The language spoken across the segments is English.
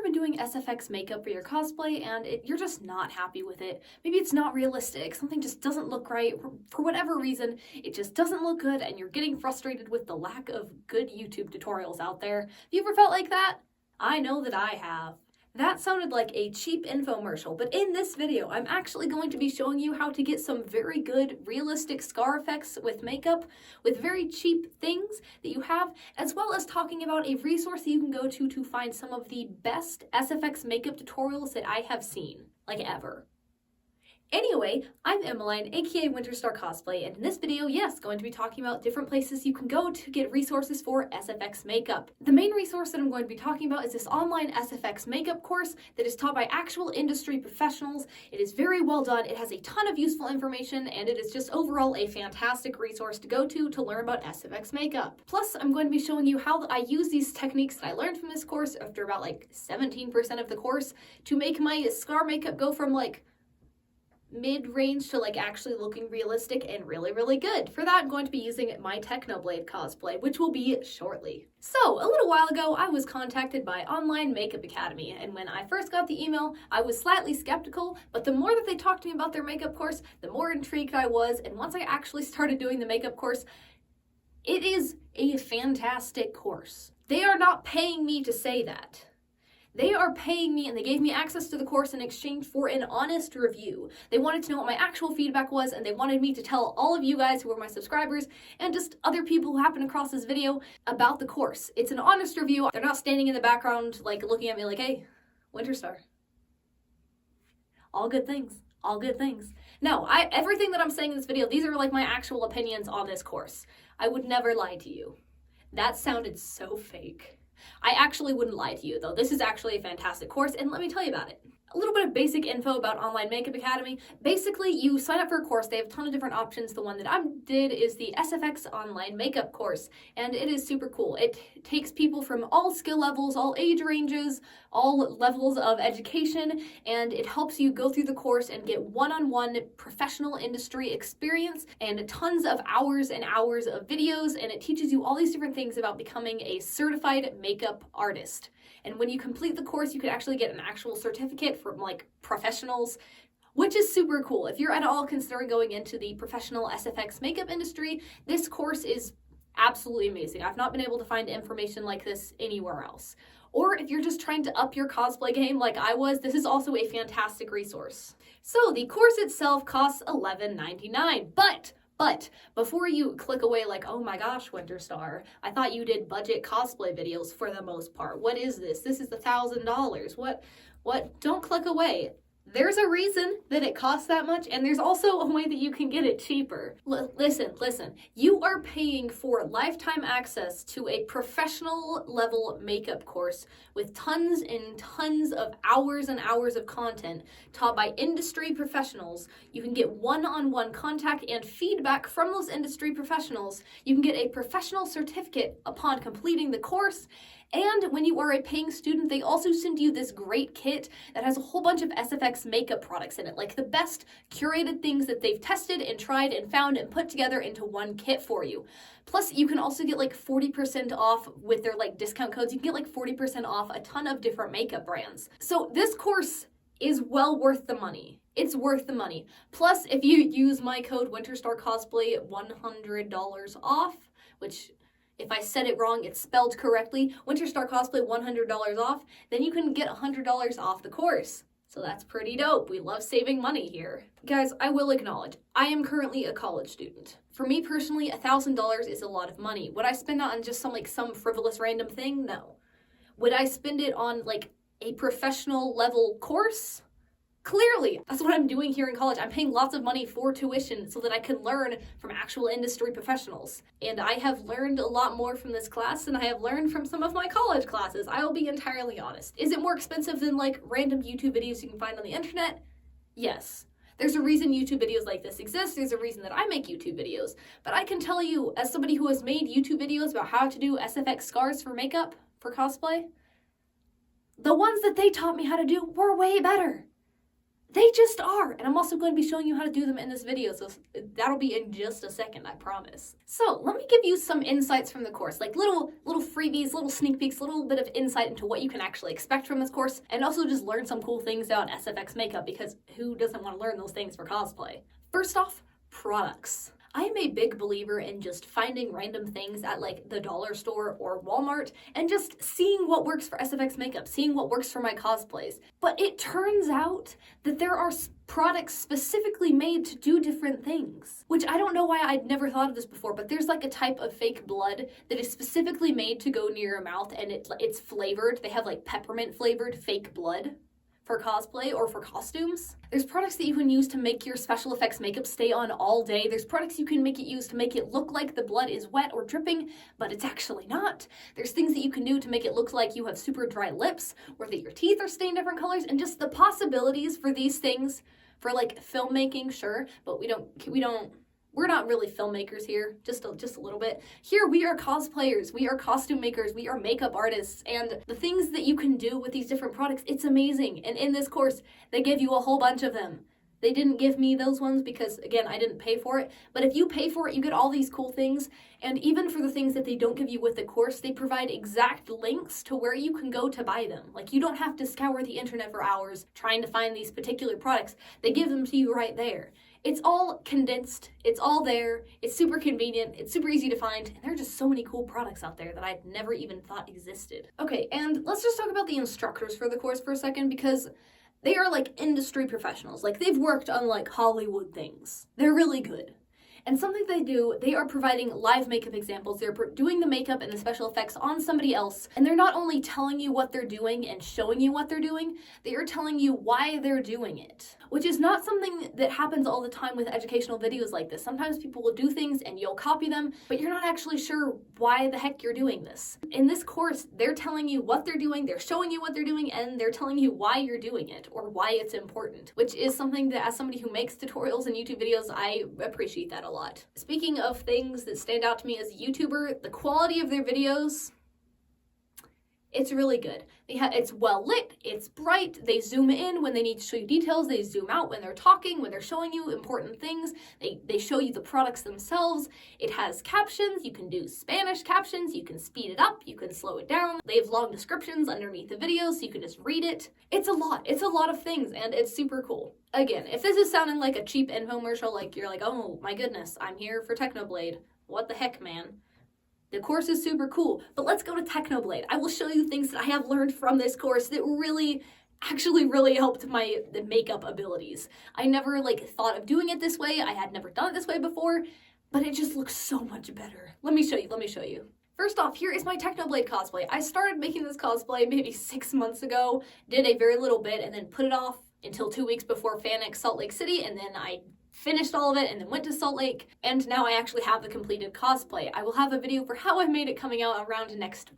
ever been doing SFX makeup for your cosplay and you're just not happy with it? Maybe it's not realistic, something just doesn't look right, for whatever reason, it just doesn't look good and you're getting frustrated with the lack of good YouTube tutorials out there. Have you ever felt like that? I know that I have. That sounded like a cheap infomercial, but in this video, I'm actually going to be showing you how to get some very good, realistic scar effects with makeup, with very cheap things that you have, as well as talking about a resource that you can go to find some of the best SFX makeup tutorials that I have seen, like ever. Anyway, I'm Emiline, aka Winterstar Cosplay, and in this video, yes, going to be talking about different places you can go to get resources for SFX makeup. The main resource that I'm going to be talking about is this online SFX makeup course that is taught by actual industry professionals. It is very well done, it has a ton of useful information, and it is just overall a fantastic resource to go to learn about SFX makeup. Plus, I'm going to be showing you how I use these techniques that I learned from this course after about like 17% of the course to make my scar makeup go from like mid-range to like actually looking realistic and really good. For that, I'm going to be using my Technoblade cosplay, which will be shortly. So, a little while ago, I was contacted by Online Makeup Academy, and when I first got the email, I was slightly skeptical, but the more that they talked to me about their makeup course, the more intrigued I was, and once I actually started doing the makeup course, it is a fantastic course. They are not paying me to say that. They are paying me and they gave me access to the course in exchange for an honest review. They wanted to know what my actual feedback was, and they wanted me to tell all of you guys who are my subscribers and just other people who happen across this video about the course. It's an honest review. They're not standing in the background like looking at me like, hey, Winterstar. All good things. All good things. No, everything that I'm saying in this video, these are like my actual opinions on this course. I would never lie to you. That sounded so fake. I actually wouldn't lie to you, though. This is actually a fantastic course, and let me tell you about it. A little bit of basic info about Online Makeup Academy. Basically, you sign up for a course. They have a ton of different options. The one that I did is the SFX Online Makeup course, and it is super cool. It takes people from all skill levels, all age ranges, all levels of education, and it helps you go through the course and get one-on-one professional industry experience and tons of hours and hours of videos, and it teaches you all these different things about becoming a certified makeup artist. And when you complete the course, you could actually get an actual certificate from like professionals, which is super cool. If you're at all considering going into the professional SFX makeup industry, this course is absolutely amazing. I've not been able to find information like this anywhere else. Or if you're just trying to up your cosplay game like I was, this is also a fantastic resource. So the course itself costs $11.99, but before you click away like, oh my gosh, Winterstar, I thought you did budget cosplay videos for the most part. What is this? This is $1,000. What? Don't click away. There's a reason that it costs that much, and there's also a way that you can get it cheaper. Listen. You are paying for lifetime access to a professional level makeup course with tons and tons of hours and hours of content taught by industry professionals. You can get one-on-one contact and feedback from those industry professionals. You can get a professional certificate upon completing the course. And when you are a paying student, they also send you this great kit that has a whole bunch of SFX makeup products in it, like the best curated things that they've tested and tried and found and put together into one kit for you. Plus, you can also get like 40% off with their like discount codes. You can get like 40% off a ton of different makeup brands. So this course is well worth the money. It's worth the money. Plus, if you use my code Winterstar Cosplay, $100 off, which if I said it wrong, it's spelled correctly, Winterstar Cosplay $100 off, then you can get $100 off the course. So that's pretty dope. We love saving money here. Guys, I will acknowledge, I am currently a college student. For me personally, $1,000 is a lot of money. Would I spend that on just some frivolous random thing? No. Would I spend it on like a professional level course? Clearly, that's what I'm doing here in college. I'm paying lots of money for tuition so that I can learn from actual industry professionals. And I have learned a lot more from this class than I have learned from some of my college classes. I will be entirely honest. Is it more expensive than like random YouTube videos you can find on the internet? Yes. There's a reason YouTube videos like this exist. There's a reason that I make YouTube videos. But I can tell you, as somebody who has made YouTube videos about how to do SFX scars for makeup, for cosplay, the ones that they taught me how to do were way better. They just are, and I'm also going to be showing you how to do them in this video, so that'll be in just a second, I promise. So let me give you some insights from the course, like little freebies, little sneak peeks, a little bit of insight into what you can actually expect from this course, and also just learn some cool things about SFX makeup, because who doesn't want to learn those things for cosplay? First off, products. I am a big believer in just finding random things at like the dollar store or Walmart and just seeing what works for SFX makeup, seeing what works for my cosplays. But it turns out that there are products specifically made to do different things, which I don't know why I'd never thought of this before, but there's like a type of fake blood that is specifically made to go near your mouth, and it's flavored. They have like peppermint flavored fake blood for cosplay or for costumes. There's products that you can use to make your special effects makeup stay on all day. There's products you can use to make it look like the blood is wet or dripping, but it's actually not. There's things that you can do to make it look like you have super dry lips, or that your teeth are stained different colors, and just the possibilities for these things for like filmmaking, sure, but we're not really filmmakers here, just a little bit. Here we are cosplayers, we are costume makers, we are makeup artists, and the things that you can do with these different products, it's amazing. And in this course, they give you a whole bunch of them. They didn't give me those ones because, again, I didn't pay for it. But if you pay for it, you get all these cool things. And even for the things that they don't give you with the course, they provide exact links to where you can go to buy them. Like, you don't have to scour the internet for hours trying to find these particular products. They give them to you right there. It's all condensed, it's all there, it's super convenient, it's super easy to find, and there are just so many cool products out there that I'd never even thought existed. Okay, and let's just talk about the instructors for the course for a second, because they are like industry professionals. Like, they've worked on like Hollywood things. They're really good. And something they do, they are providing live makeup examples. They're doing the makeup and the special effects on somebody else. And they're not only telling you what they're doing and showing you what they're doing, they are telling you why they're doing it. Which is not something that happens all the time with educational videos like this. Sometimes people will do things and you'll copy them, but you're not actually sure why the heck you're doing this. In this course, they're telling you what they're doing, they're showing you what they're doing, and they're telling you why you're doing it or why it's important. Which is something that, as somebody who makes tutorials and YouTube videos, I appreciate that a lot. Speaking of things that stand out to me as a YouTuber, the quality of their videos, it's really good. It's well lit, it's bright, they zoom in when they need to show you details, they zoom out when they're talking, when they're showing you important things, they show you the products themselves. It has captions, you can do Spanish captions, you can speed it up, you can slow it down. They have long descriptions underneath the videos, so you can just read it. It's a lot of things, and it's super cool. Again, if this is sounding like a cheap infomercial, like you're like, oh my goodness, I'm here for Technoblade, what the heck, man? The course is super cool, but let's go to Technoblade. I will show you things that I have learned from this course that actually really helped the makeup abilities. I never thought of doing it this way. I had never done it this way before, but it just looks so much better. Let me show you. First off, here is my Technoblade cosplay. I started making this cosplay maybe 6 months ago, did a very little bit, and then put it off until 2 weeks before FanX Salt Lake City, and then I finished all of it and then went to Salt Lake, and now I actually have the completed cosplay. I will have a video for how I made it coming out around next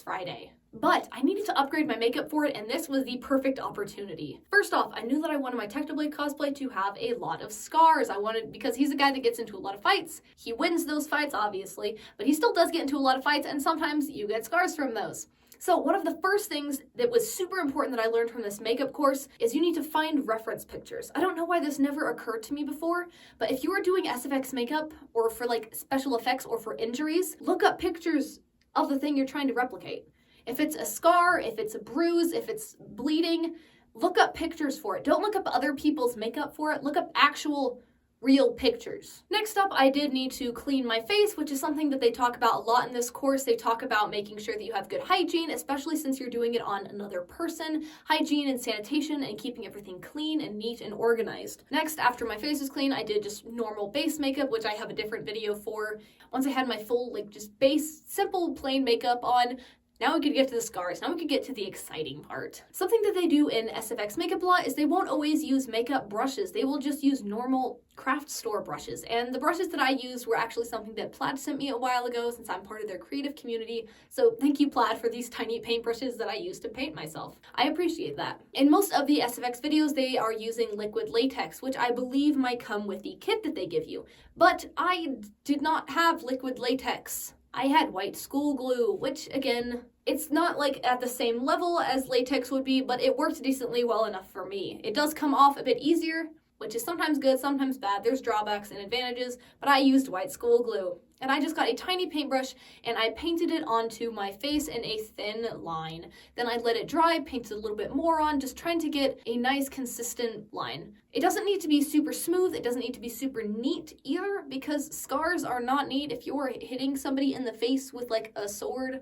Friday. But I needed to upgrade my makeup for it, and this was the perfect opportunity. First off, I knew that I wanted my Technoblade cosplay to have a lot of scars. Because he's a guy that gets into a lot of fights. He wins those fights, obviously, but he still does get into a lot of fights, and sometimes you get scars from those. So one of the first things that was super important that I learned from this makeup course is you need to find reference pictures. I don't know why this never occurred to me before, but if you are doing SFX makeup or for special effects or for injuries, look up pictures of the thing you're trying to replicate. If it's a scar, if it's a bruise, if it's bleeding, look up pictures for it. Don't look up other people's makeup for it. Look up actual real pictures. Next up, I did need to clean my face, which is something that they talk about a lot in this course. They talk about making sure that you have good hygiene, especially since you're doing it on another person. Hygiene and sanitation and keeping everything clean and neat and organized. Next, after my face was clean, I did just normal base makeup, which I have a different video for. Once I had my full, just base, simple, plain makeup on, now we could get to the scars. Now we could get to the exciting part. Something that they do in SFX makeup a lot is they won't always use makeup brushes. They will just use normal craft store brushes. And the brushes that I used were actually something that Plaid sent me a while ago, since I'm part of their creative community. So thank you, Plaid, for these tiny paintbrushes that I use to paint myself. I appreciate that. In most of the SFX videos, they are using liquid latex, which I believe might come with the kit that they give you. But I did not have liquid latex. I had white school glue, which, again, It's not like at the same level as latex would be, but it worked decently well enough for me. It does come off a bit easier, which is sometimes good, sometimes bad. There's drawbacks and advantages, but I used white school glue. And I just got a tiny paintbrush and I painted it onto my face in a thin line. Then I let it dry, painted a little bit more on, just trying to get a nice consistent line. It doesn't need to be super smooth, it doesn't need to be super neat either, because scars are not neat. If you're hitting somebody in the face with like a sword,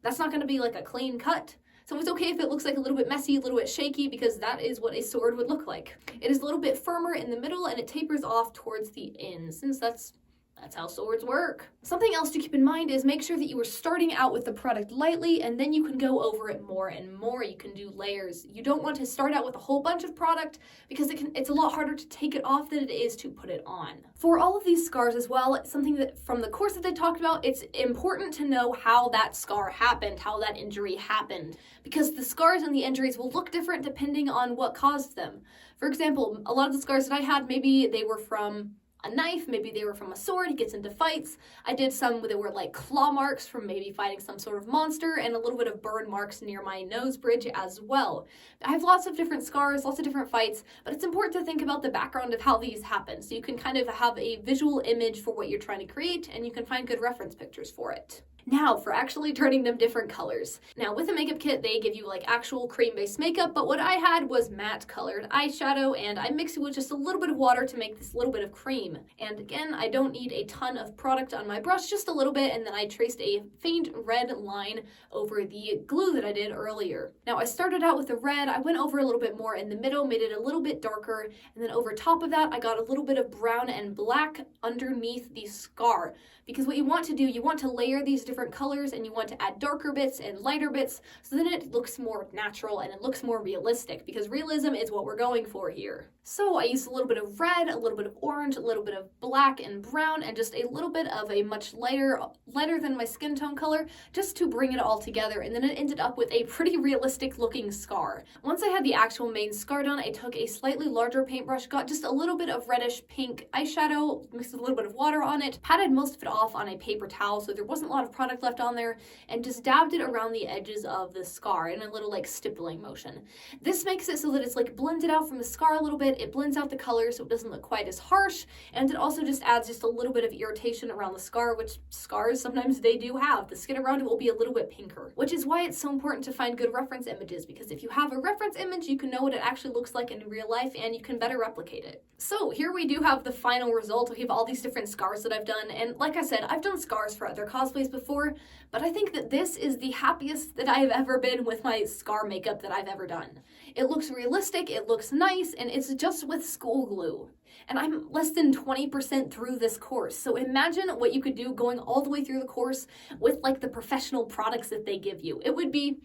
that's not going to be like a clean cut. So it's okay if it looks like a little bit messy, a little bit shaky, because that is what a sword would look like. It is a little bit firmer in the middle and it tapers off towards the ends, since that's how swords work. Something else to keep in mind is make sure that you are starting out with the product lightly, and then you can go over it more and more. You can do layers. You don't want to start out with a whole bunch of product, because it's a lot harder to take it off than it is to put it on. For all of these scars as well, something that from the course that they talked about, it's important to know how that scar happened, how that injury happened, because the scars and the injuries will look different depending on what caused them. For example, a lot of the scars that I had, maybe they were from a knife, maybe they were from a sword. He gets into fights. I did some that were like claw marks from maybe fighting some sort of monster, and a little bit of burn marks near my nose bridge as well. I have lots of different scars, lots of different fights, but it's important to think about the background of how these happen, so you can kind of have a visual image for what you're trying to create, and you can find good reference pictures for it. Now, for actually turning them different colors. Now, with a makeup kit, they give you like actual cream-based makeup, but what I had was matte colored eyeshadow, and I mixed it with just a little bit of water to make this little bit of cream. And again, I don't need a ton of product on my brush, just a little bit, and then I traced a faint red line over the glue that I did earlier. Now, I started out with the red, I went over a little bit more in the middle, made it a little bit darker, and then over top of that, I got a little bit of brown and black underneath the scar. Because what you want to do, you want to layer these different colors, and you want to add darker bits and lighter bits, so then it looks more natural and it looks more realistic, because realism is what we're going for here. So I used a little bit of red, a little bit of orange, a little bit of black and brown, and just a little bit of a much lighter than my skin tone color, just to bring it all together, and then it ended up with a pretty realistic looking scar. Once I had the actual main scar done, I took a slightly larger paintbrush, got just a little bit of reddish pink eyeshadow, mixed with a little bit of water on it, patted most of it off on a paper towel so there wasn't a lot of product left on there, and just dabbed it around the edges of the scar in a little like stippling motion. This makes it so that it's like blended out from the scar a little bit. It blends out the color so it doesn't look quite as harsh, and it also just adds just a little bit of irritation around the scar, which scars sometimes they do have. The skin around it will be a little bit pinker, which is why it's so important to find good reference images, because if you have a reference image, you can know what it actually looks like in real life and you can better replicate it. So here we do have the final result. We have all these different scars that I've done, and like I said, I've done scars for other cosplays before, but I think that this is the happiest that I've ever been with my scar makeup that I've ever done. It looks realistic, it looks nice, and it's just with school glue. And I'm less than 20% through this course, so imagine what you could do going all the way through the course with like the professional products that they give you. It would be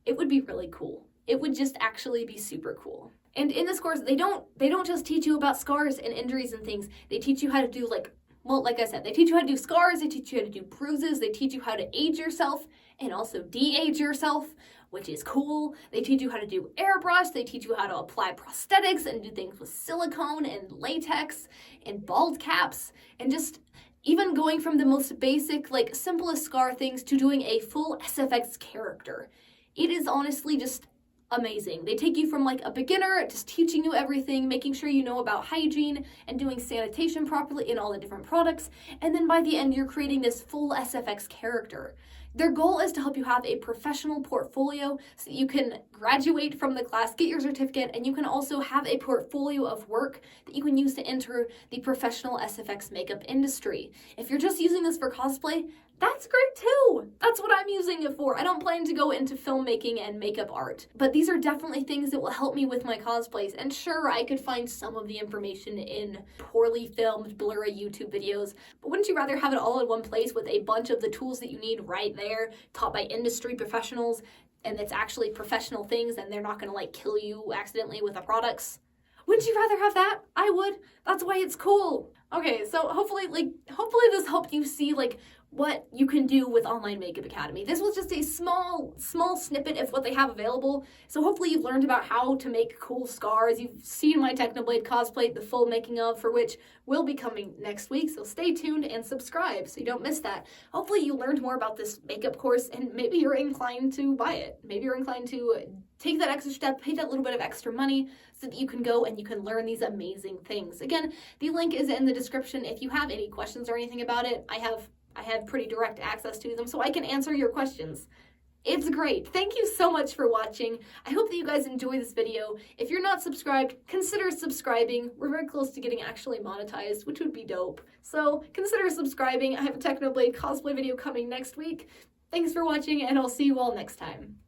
really cool. It would just actually be super cool. And in this course, they don't just teach you about scars and injuries and things. They teach you how to do like I said, they teach you how to do scars, they teach you how to do bruises, they teach you how to age yourself and also de-age yourself, which is cool. They teach you how to do airbrush, they teach you how to apply prosthetics and do things with silicone and latex and bald caps, and just even going from the most basic, like simplest scar things to doing a full SFX character. It is honestly just amazing. They take you from like a beginner, just teaching you everything, making sure you know about hygiene and doing sanitation properly in all the different products, and then by the end you're creating this full SFX character. Their goal is to help you have a professional portfolio so that you can graduate from the class, get your certificate, and you can also have a portfolio of work that you can use to enter the professional SFX makeup industry. If you're just using this for cosplay, that's great too. That's what I'm using it for. I don't plan to go into filmmaking and makeup art, but these are definitely things that will help me with my cosplays. And sure, I could find some of the information in poorly filmed, blurry YouTube videos, but wouldn't you rather have it all in one place with a bunch of the tools that you need right there, taught by industry professionals, and it's actually professional things and they're not gonna like kill you accidentally with the products? Wouldn't you rather have that? I would. That's why it's cool. Okay, so hopefully this helped you see like what you can do with Online Makeup Academy. This was just a small snippet of what they have available. So hopefully you've learned about how to make cool scars. You've seen my Technoblade cosplay, the full making of, for which will be coming next week. So stay tuned and subscribe so you don't miss that. Hopefully you learned more about this makeup course and maybe you're inclined to buy it. Maybe you're inclined to take that extra step, pay that little bit of extra money so that you can go and you can learn these amazing things. Again, the link is in the description. If you have any questions or anything about it, I have pretty direct access to them, so I can answer your questions. It's great. Thank you so much for watching. I hope that you guys enjoy this video. If you're not subscribed, consider subscribing. We're very close to getting actually monetized, which would be dope. So consider subscribing. I have a Technoblade cosplay video coming next week. Thanks for watching, and I'll see you all next time.